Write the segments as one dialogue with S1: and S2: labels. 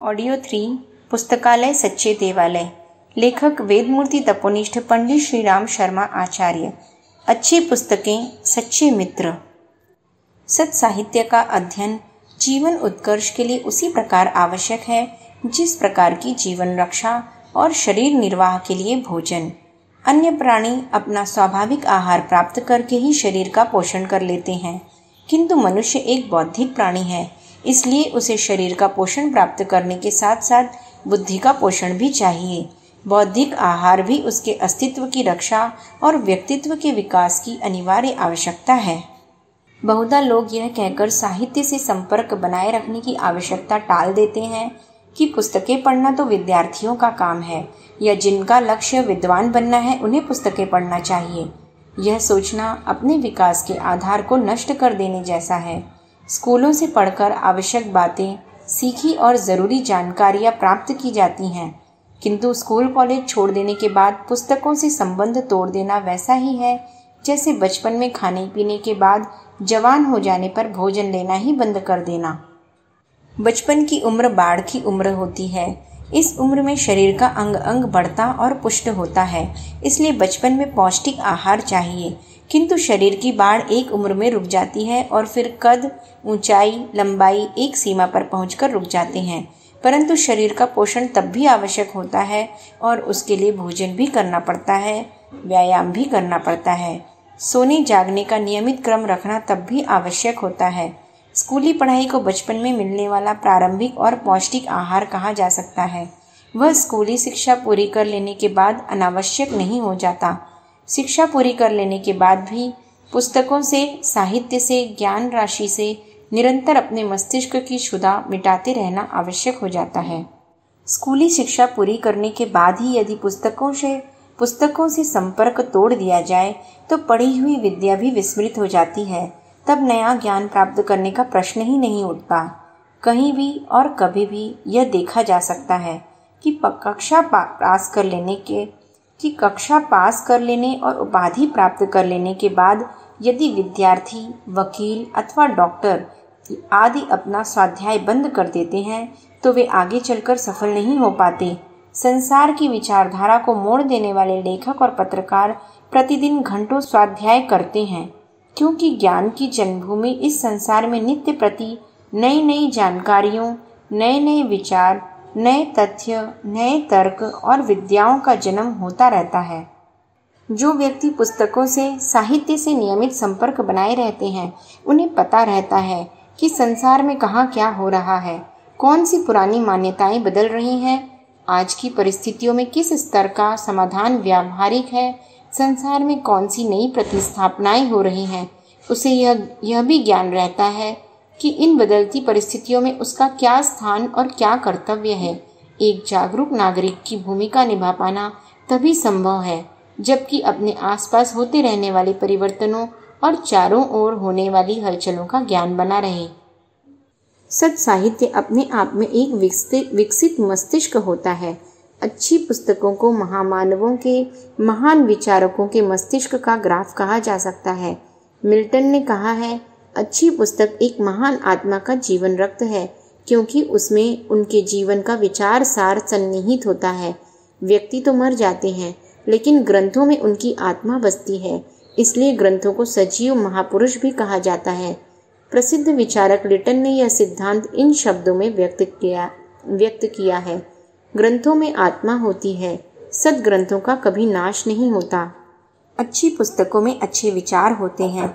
S1: Audio 3 पुस्तकालय सच्चे देवालय। लेखक वेदमूर्ति तपोनिष्ठ पंडित श्री राम शर्मा आचार्य। अच्छी पुस्तकें सच्चे मित्र। सत् साहित्य का अध्ययन जीवन उत्कर्ष के लिए उसी प्रकार आवश्यक है जिस प्रकार की जीवन रक्षा और शरीर निर्वाह के लिए भोजन। अन्य प्राणी अपना स्वाभाविक आहार प्राप्त करके ही शरीर का पोषण कर लेते हैं, किंतु मनुष्य एक बौद्धिक प्राणी है, इसलिए उसे शरीर का पोषण प्राप्त करने के साथ साथ बुद्धि का पोषण भी चाहिए। बौद्धिक आहार भी उसके अस्तित्व की रक्षा और व्यक्तित्व के विकास की अनिवार्य आवश्यकता है। बहुधा लोग यह कहकर साहित्य से संपर्क बनाए रखने की आवश्यकता टाल देते हैं कि पुस्तकें पढ़ना तो विद्यार्थियों का काम है, या जिनका लक्ष्य विद्वान बनना है उन्हें पुस्तकें पढ़ना चाहिए। यह सोचना अपने विकास के आधार को नष्ट कर देने जैसा है। स्कूलों से पढ़कर आवश्यक बातें सीखी और ज़रूरी जानकारियाँ प्राप्त की जाती हैं, किंतु स्कूल कॉलेज छोड़ देने के बाद पुस्तकों से संबंध तोड़ देना वैसा ही है जैसे बचपन में खाने पीने के बाद जवान हो जाने पर भोजन लेना ही बंद कर देना। बचपन की उम्र बाढ़ की उम्र होती है। इस उम्र में शरीर का अंग अंग बढ़ता और पुष्ट होता है, इसलिए बचपन में पौष्टिक आहार चाहिए। किंतु शरीर की बाढ़ एक उम्र में रुक जाती है और फिर कद, ऊंचाई, लंबाई एक सीमा पर पहुंचकर रुक जाते हैं। परंतु शरीर का पोषण तब भी आवश्यक होता है और उसके लिए भोजन भी करना पड़ता है, व्यायाम भी करना पड़ता है। सोने जागने का नियमित क्रम रखना तब भी आवश्यक होता है। स्कूली पढ़ाई को बचपन में मिलने वाला प्रारंभिक और पौष्टिक आहार कहा जा सकता है। वह स्कूली शिक्षा पूरी कर लेने के बाद अनावश्यक नहीं हो जाता। शिक्षा पूरी कर लेने के बाद भी पुस्तकों से, साहित्य से, ज्ञान राशि से निरंतर अपने मस्तिष्क की क्षुधा मिटाते रहना आवश्यक हो जाता है। स्कूली शिक्षा पूरी करने के बाद ही यदि पुस्तकों से संपर्क तोड़ दिया जाए तो पढ़ी हुई विद्या भी विस्मृत हो जाती है। तब नया ज्ञान प्राप्त करने का प्रश्न ही नहीं उठता। कहीं भी और कभी भी यह देखा जा सकता है कि कक्षा पास कर लेने और उपाधि प्राप्त कर लेने के बाद यदि विद्यार्थी, वकील अथवा डॉक्टर आदि अपना स्वाध्याय बंद कर देते हैं तो वे आगे चलकर सफल नहीं हो पाते। संसार की विचारधारा को मोड़ देने वाले लेखक और पत्रकार प्रतिदिन घंटों स्वाध्याय करते हैं, क्योंकि ज्ञान की जन्मभूमि इस संसार में नित्य प्रति नई नई जानकारियों, नए नए विचार, नए तथ्य, नए तर्क और विद्याओं का जन्म होता रहता है। जो व्यक्ति पुस्तकों से, साहित्य से नियमित संपर्क बनाए रहते हैं, उन्हें पता रहता है कि संसार में कहाँ क्या हो रहा है, कौन सी पुरानी मान्यताएं बदल रही हैं, आज की परिस्थितियों में किस स्तर का समाधान व्यावहारिक है, संसार में कौन सी नई प्रतिस्थापनाएं हो रही हैं। उसे यह भी ज्ञान रहता है कि इन बदलती परिस्थितियों में उसका क्या स्थान और क्या कर्तव्य है। एक जागरूक नागरिक की भूमिका निभा पाना तभी संभव है जबकि अपने आसपास होते रहने वाले परिवर्तनों और चारों ओर होने वाली हलचलों का ज्ञान बना रहे। सत् साहित्य अपने आप में एक विकसित मस्तिष्क होता है। अच्छी पुस्तकों को महामानवों के, महान विचारकों के मस्तिष्क का ग्राफ कहा जा सकता है। मिल्टन ने कहा है, अच्छी पुस्तक एक महान आत्मा का जीवन रक्त है, क्योंकि उसमें उनके जीवन का विचार सार सन्निहित होता है। व्यक्ति तो मर जाते हैं, लेकिन ग्रंथों में उनकी आत्मा बसती है, इसलिए ग्रंथों को सजीव महापुरुष भी कहा जाता है। प्रसिद्ध विचारक लिटन ने यह सिद्धांत इन शब्दों में व्यक्त किया है। ग्रंथों में आत्मा होती है, सद्ग्रंथों का कभी नाश नहीं होता। अच्छी पुस्तकों में अच्छे विचार होते हैं।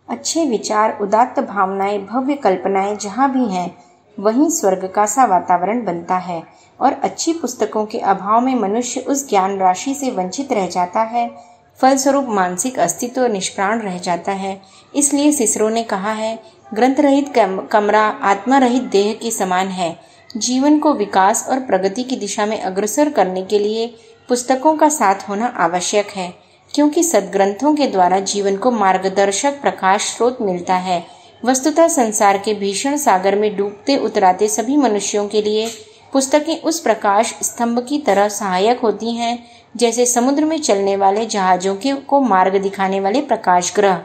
S1: अच्छे विचार, उदात्त भावनाएं, भव्य कल्पनाएं जहाँ भी हैं, वहीं स्वर्ग का सा वातावरण बनता है। और अच्छी पुस्तकों के अभाव में मनुष्य उस ज्ञान राशि से वंचित रह जाता है। फलस्वरूप मानसिक अस्तित्व निष्प्राण रह जाता है। इसलिए सिसरो ने कहा है, ग्रंथ रहित कमरा आत्मा रहित देह के समान है। जीवन को विकास और प्रगति की दिशा में अग्रसर करने के लिए पुस्तकों का साथ होना आवश्यक है, क्योंकि सद्ग्रंथों के द्वारा जीवन को मार्गदर्शक प्रकाश स्रोत मिलता है। वस्तुतः संसार के भीषण सागर में डूबते उतराते सभी मनुष्यों के लिए पुस्तकें उस प्रकाश स्तंभ की तरह सहायक होती हैं जैसे समुद्र में चलने वाले जहाजों को मार्ग दिखाने वाले प्रकाश ग्रह।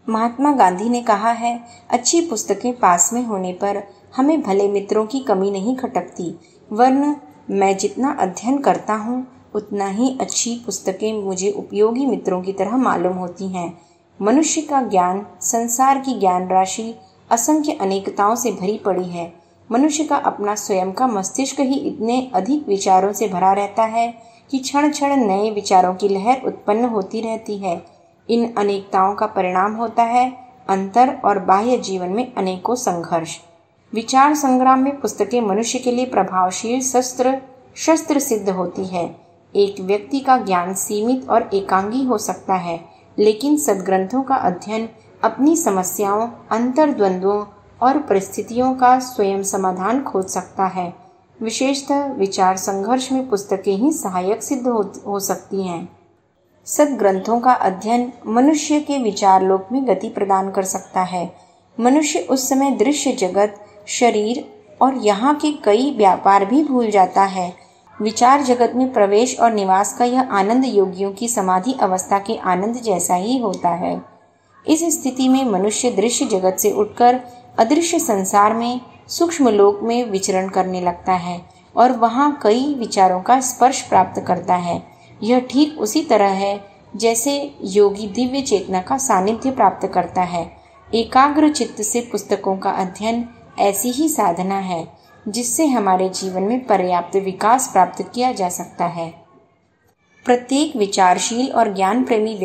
S1: महात्मा गांधी ने कहा है, अच्छी पुस्तकें पास में होने पर हमें भले मित्रों की कमी नहीं खटकती, वरन मैं जितना अध्ययन करता हूँ उतना ही अच्छी पुस्तकें मुझे उपयोगी मित्रों की तरह मालूम होती हैं। मनुष्य का ज्ञान, संसार की ज्ञान राशि असंख्य अनेकताओं से भरी पड़ी है। मनुष्य का अपना स्वयं का मस्तिष्क ही इतने अधिक विचारों से भरा रहता है कि क्षण क्षण नए विचारों की लहर उत्पन्न होती रहती है। इन अनेकताओं का परिणाम होता है अंतर और बाह्य जीवन में अनेकों संघर्ष। विचार संग्राम में पुस्तकें मनुष्य के लिए प्रभावशील शस्त्र सिद्ध होती है। एक व्यक्ति का ज्ञान सीमित और एकांगी हो सकता है, लेकिन सद्ग्रंथों का अध्ययन अपनी समस्याओं, अंतर्द्वंद्वों और परिस्थितियों का स्वयं समाधान खोज सकता है। विशेषतः विचार संघर्ष में पुस्तकें ही सहायक सिद्ध हो सकती हैं। सद्ग्रंथों का अध्ययन मनुष्य के विचार लोक में गति प्रदान कर सकता है। मनुष्य उस समय दृश्य जगत, शरीर और यहाँ के कई व्यापार भी भूल जाता है। विचार जगत में प्रवेश और निवास का यह आनंद योगियों की समाधि अवस्था के आनंद जैसा ही होता है। इस स्थिति में मनुष्य दृश्य जगत से उठकर अदृश्य संसार में, सूक्ष्म लोक में विचरण करने लगता है और वहाँ कई विचारों का स्पर्श प्राप्त करता है। यह ठीक उसी तरह है जैसे योगी दिव्य चेतना का सानिध्य प्राप्त करता है। एकाग्र चित्त से पुस्तकों का अध्ययन ऐसी ही साधना है जिससे हमारे जीवन में पर्याप्त विकास प्राप्त किया जा सकता है। प्रत्येक विचारशील और ज्ञान प्रेमी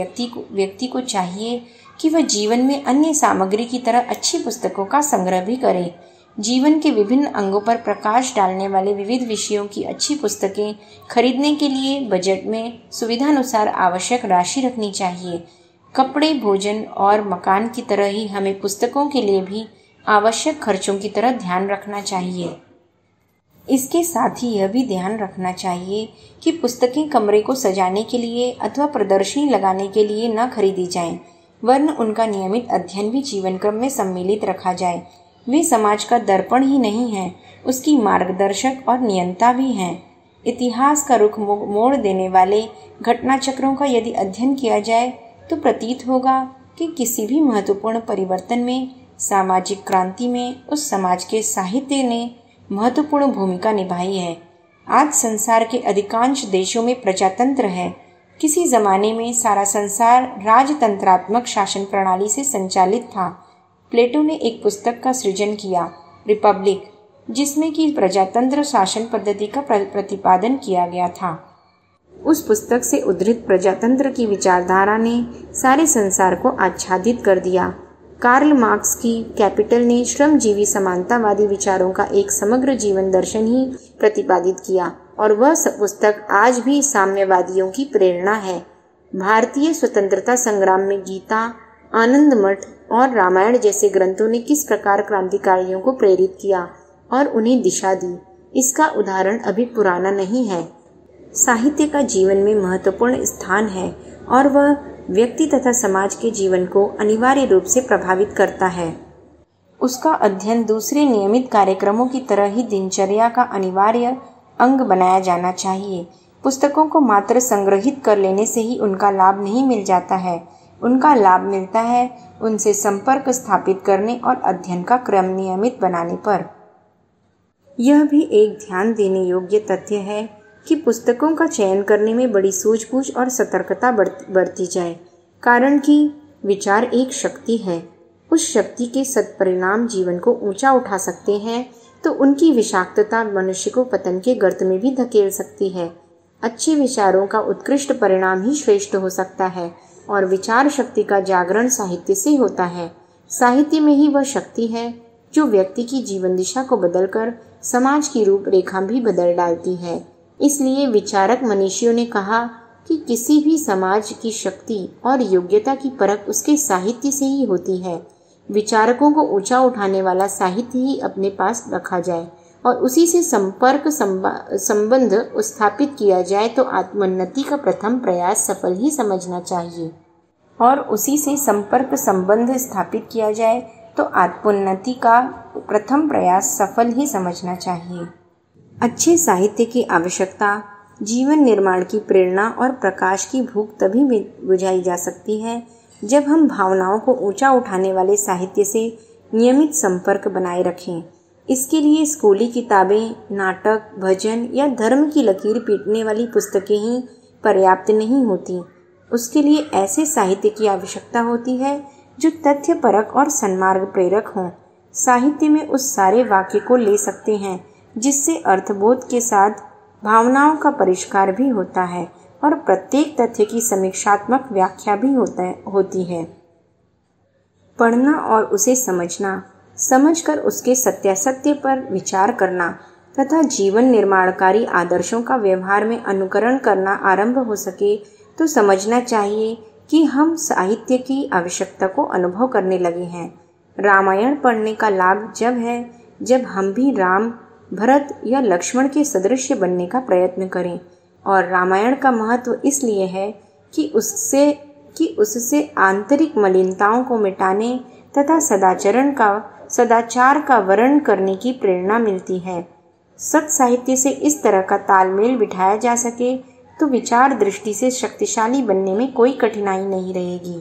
S1: व्यक्ति को चाहिए कि वह जीवन में अन्य सामग्री की तरह अच्छी पुस्तकों का संग्रह भी करे। जीवन के विभिन्न अंगों पर प्रकाश डालने वाले विविध विषयों की अच्छी पुस्तकें खरीदने के लिए बजट में सुविधानुसार आवश्यक राशि रखनी चाहिए। कपड़े, भोजन और मकान की तरह ही हमें पुस्तकों के लिए भी आवश्यक खर्चों की तरह ध्यान रखना चाहिए। इसके साथ ही यह भी ध्यान रखना चाहिए कि पुस्तकें कमरे को सजाने के लिए अथवा प्रदर्शनी लगाने के लिए न खरीदी जाएं, वरन उनका नियमित अध्ययन भी जीवन क्रम में सम्मिलित रखा जाए। वे समाज का दर्पण ही नहीं है, उसकी मार्गदर्शक और नियंता भी हैं। इतिहास का रुख मोड़ देने वाले घटनाचक्रों का यदि अध्ययन किया जाए तो प्रतीत होगा कि किसी भी महत्वपूर्ण परिवर्तन में, सामाजिक क्रांति में उस समाज के साहित्य ने महत्वपूर्ण भूमिका निभाई है। आज संसार के अधिकांश देशों में प्रजातंत्र है। किसी जमाने में सारा संसार राजतंत्रात्मक शासन प्रणाली से संचालित था। प्लेटो ने एक पुस्तक का सृजन किया, रिपब्लिक, जिसमें कि प्रजातंत्र शासन पद्धति का प्रतिपादन किया गया था। उस पुस्तक से उद्धृत प्रजातंत्र की विचारधारा ने सारे संसार को आच्छादित कर दिया। कार्ल मार्क्स की कैपिटल ने श्रमजीवी समानतावादी विचारों का एक समग्र जीवन दर्शन ही प्रतिपादित किया और वह पुस्तक आज भी साम्यवादियों की प्रेरणा है। भारतीय स्वतंत्रता संग्राम में गीता, आनंद मठ और रामायण जैसे ग्रंथों ने किस प्रकार क्रांतिकारियों को प्रेरित किया और उन्हें दिशा दी, इसका उदाहरण अभी पुराना नहीं है। साहित्य का जीवन में महत्वपूर्ण स्थान है और वह व्यक्ति तथा समाज के जीवन को अनिवार्य रूप से प्रभावित करता है। उसका अध्ययन दूसरे नियमित कार्यक्रमों की तरह ही दिनचर्या का अनिवार्य अंग बनाया जाना चाहिए। पुस्तकों को मात्र संग्रहित कर लेने से ही उनका लाभ नहीं मिल जाता है। उनका लाभ मिलता है उनसे संपर्क स्थापित करने और अध्ययन का क्रम नियमित बनाने पर। यह भी एक ध्यान देने योग्य तथ्य है कि पुस्तकों का चयन करने में बड़ी सूझबूझ और सतर्कता बरती जाए, कारण कि विचार एक शक्ति है। उस शक्ति के सत्परिणाम जीवन को ऊंचा उठा सकते हैं तो उनकी विषाक्तता मनुष्य को पतन के गर्त में भी धकेल सकती है। अच्छे विचारों का उत्कृष्ट परिणाम ही श्रेष्ठ हो सकता है और विचार शक्ति का जागरण साहित्य से होता है। साहित्य में ही वह शक्ति है जो व्यक्ति की जीवन दिशा को बदलकर समाज की रूपरेखा भी बदल डालती है। इसलिए विचारक मनीषियों ने कहा कि किसी भी समाज की शक्ति और योग्यता की परख उसके साहित्य से ही होती है। विचारकों को ऊंचा उठाने वाला साहित्य ही अपने पास रखा जाए और उसी से संपर्क संबंध स्थापित किया जाए तो आत्मोन्नति का प्रथम प्रयास सफल ही समझना चाहिए। और उसी से संपर्क संबंध स्थापित किया जाए तो आत्मोन्नति का प्रथम प्रयास सफल ही समझना चाहिए। अच्छे साहित्य की आवश्यकता, जीवन निर्माण की प्रेरणा और प्रकाश की भूख तभी बुझाई जा सकती है जब हम भावनाओं को ऊंचा उठाने वाले साहित्य से नियमित संपर्क बनाए रखें। इसके लिए स्कूली किताबें, नाटक, भजन या धर्म की लकीर पीटने वाली पुस्तकें ही पर्याप्त नहीं होती। उसके लिए ऐसे साहित्य की आवश्यकता होती है जो तथ्यपरक और सन्मार्ग प्रेरक हों। साहित्य में उस सारे वाक्य को ले सकते हैं जिससे अर्थबोध के साथ भावनाओं का परिष्कार भी होता है और प्रत्येक तथ्य की समीक्षात्मक व्याख्या भी होती है। पढ़ना और उसे समझना, समझकर उसके सत्यासत्य पर विचार करना तथा जीवन निर्माणकारी आदर्शों का व्यवहार में अनुकरण करना आरंभ हो सके तो समझना चाहिए कि हम साहित्य की आवश्यकता को अनुभव करने लगे हैं। रामायण पढ़ने का लाभ जब है जब हम भी राम, भरत या लक्ष्मण के सदृश बनने का प्रयत्न करें। और रामायण का महत्व इसलिए है कि उससे आंतरिक मलिनताओं को मिटाने तथा सदाचार का वर्ण करने की प्रेरणा मिलती है। सत साहित्य से इस तरह का तालमेल बिठाया जा सके तो विचार दृष्टि से शक्तिशाली बनने में कोई कठिनाई नहीं रहेगी।